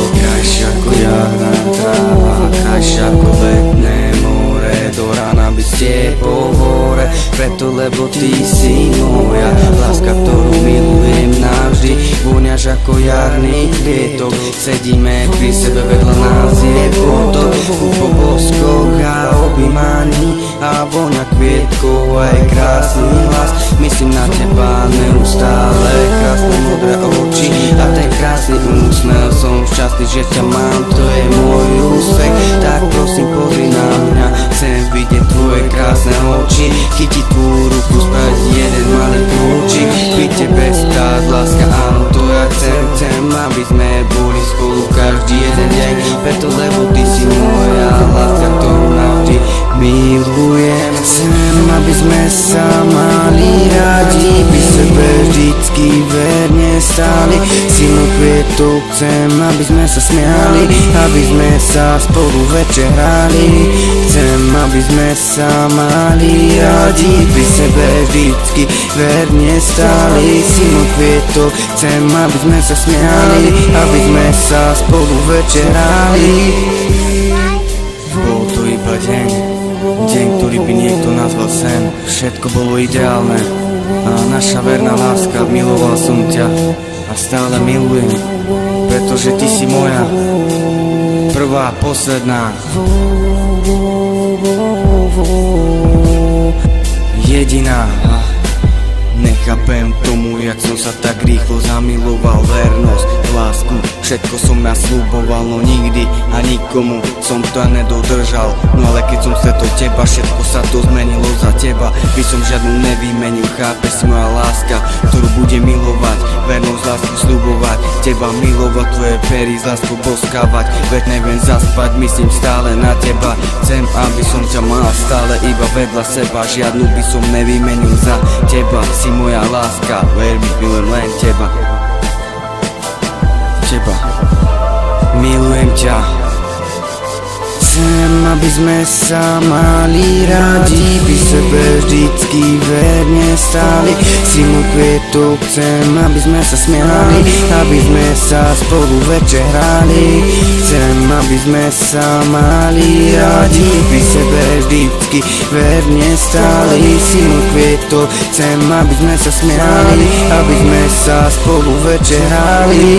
Krajšia ako jarná tráva, krajšia ako letné more, do rána by ste po hore, preto lebo ty si moja láska, ktorú milujem navždy. Vôňaš ako jarný kvietok, sedíme pri sebe, vedľa nás je potok, po boskoch a objímaní a vôňa kvietkov aj krásny hlas. Myslím na teba neustále, krásne modré oči a ten krásny úsmev. Som šťastný, že ťa mám, to je môj úspech. Tak prosím pozri na mňa, chcem vidieť tvoje krásne oči, chytiť tvoju ruku, spraviť jeden malý krúčik, byť tebe stáť, láska, áno, to ja chcem, aby sme boli spolu každý jeden deň, preto lebo ty si moja láska, ktorú navždy milujem. Chcem, aby sme sa mali radi, pri sebe vždycky verne stáli. Silu kvietok chcem, aby sme sa smiali, aby sme sa spolu večer hrali. Chcem, aby sme sa mali radi, pri sebe vždycky verne stáli. Silu kvietok chcem, aby sme sa smiali, aby sme sa spolu večer hrali. Bol to iba deň, ktorý by niekto nazval sen. Všetko bolo ideálne a naša verná láska, miloval som ťa a stále milujem, pretože ty si moja prvá, posledná, jediná. Nechápem tomu, jak som sa tak rýchlo zamiloval. Vernosť, lásku, všetko som nasľuboval, no nikdy a nikomu som to nedodržal. No ale keď som stretol teba, všetko sa to zmenilo za teba. By som žiadnu nevymenil, chápeš, si moja láska, ktorú budem milovať. Vernosť, lásku sľubovať, teba milovať, tvoje pery z lásku boskávať. Veď neviem zaspať, myslím stále na teba. Chcem, aby som ťa mal stále iba vedľa seba, žiadnu by som nevymenil za teba. Si moja láska, ver mi, milujem len teba. Milujem ťa. Chcem, aby sme sa mali radi, pri sebe vždycky verne stáli. Silu kvietok chcem, aby sme sa smiali, aby sme sa spolu večer hrali. Chcem, aby sme sa mali radi, pri sebe vždycky verne stáli. Silu kvietok chcem, aby sme sa smiali, aby sme sa spolu večer hrali.